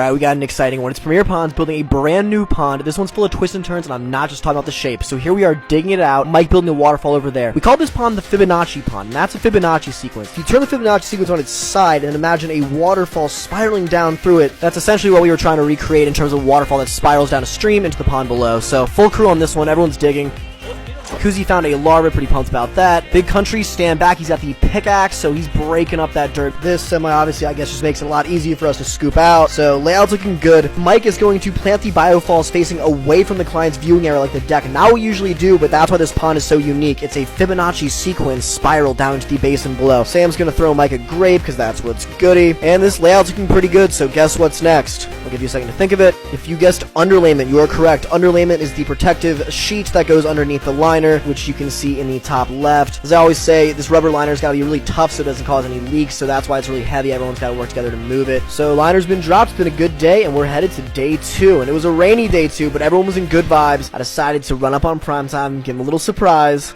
Alright, we got an exciting one. It's Premier Pond's building a brand new pond. This one's full of twists and turns, and I'm not just talking about the shape. So here we are digging it out. Mike building a waterfall over there. We call this pond the Fibonacci Pond, and that's a Fibonacci sequence. If you turn the Fibonacci sequence on its side and imagine a waterfall spiraling down through it, that's essentially what we were trying to recreate in terms of a waterfall that spirals down a stream into the pond below. So full crew on this one. Everyone's digging. Kuzi found a larva, pretty pumped about that. Big Country, stand back, he's got the pickaxe, so he's breaking up that dirt. This semi, obviously, I guess just makes it a lot easier for us to scoop out, so layout's looking good. Mike is going to plant the biofalls facing away from the client's viewing area like the deck. Not what we usually do, but that's why this pond is so unique. It's a Fibonacci sequence spiral down into the basin below. Sam's gonna throw Mike a grape, because that's what's goody. And this layout's looking pretty good, so guess what's next? I'll give you a second to think of it. If you guessed underlayment, you are correct. Underlayment is the protective sheet that goes underneath the liner, which you can see in the top left. As I always say, this rubber liner's got to be really tough so it doesn't cause any leaks, so that's why it's really heavy. Everyone's got to work together to move it. So liner's been dropped. It's been a good day, and we're headed to day 2. And it was a rainy day 2, but everyone was in good vibes. I decided to run up on primetime and give him a little surprise.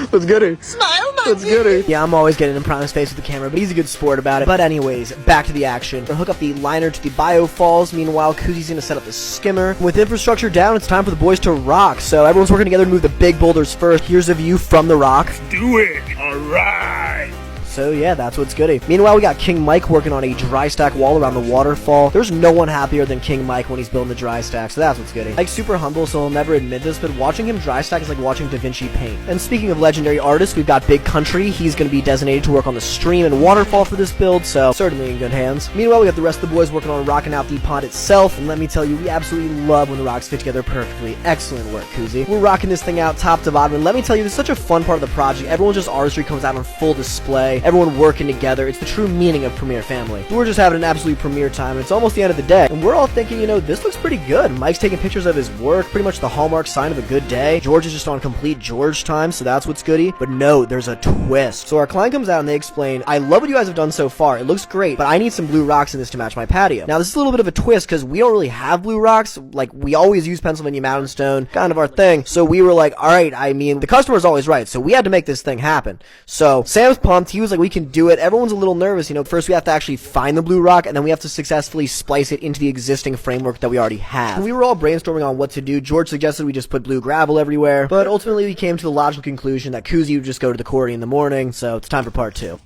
What's good? Smile, What's good? Yeah, I'm always getting in Prime's face with the camera, but he's a good sport about it. But anyways, back to the action. We'll hook up the liner to the biofalls. Meanwhile, Kuzi's gonna set up the skimmer. With infrastructure down, it's time for the boys to rock. So everyone's working together to move the big boulders first. Here's a view from the rock. Do it! Alright! So yeah, that's what's goody. Meanwhile, we got King Mike working on a dry stack wall around the waterfall. There's no one happier than King Mike when he's building the dry stack, so that's what's goody. Mike's super humble, so he'll never admit this, but watching him dry stack is like watching Da Vinci paint. And speaking of legendary artists, we've got Big Country. He's going to be designated to work on the stream and waterfall for this build, so certainly in good hands. Meanwhile, we got the rest of the boys working on rocking out the pond itself, and let me tell you, we absolutely love when the rocks fit together perfectly. Excellent work, Kuzi. We're rocking this thing out top to bottom, and let me tell you, this is such a fun part of the project. Everyone's just artistry comes out on full display. Everyone working together. It's the true meaning of Premier Family. We're just having an absolute Premier time. It's almost the end of the day, and we're all thinking, you know, this looks pretty good. Mike's taking pictures of his work, pretty much the hallmark sign of a good day. George is just on complete George time, so that's what's goody. But no, there's a twist. So our client comes out and they explain, I love what you guys have done so far. It looks great, but I need some blue rocks in this to match my patio. Now, this is a little bit of a twist because we don't really have blue rocks. Like, we always use Pennsylvania Mountain Stone, kind of our thing. So we were like, all right, I mean, the customer's always right, so we had to make this thing happen. So Sam's pumped. He was like, we can do it. Everyone's a little nervous. You know, first we have to actually find the blue rock, and then we have to successfully splice it into the existing framework that we already have. And we were all brainstorming on what to do. George suggested we just put blue gravel everywhere, but ultimately we came to the logical conclusion that Kuzi would just go to the quarry in the morning, so it's time for part 2.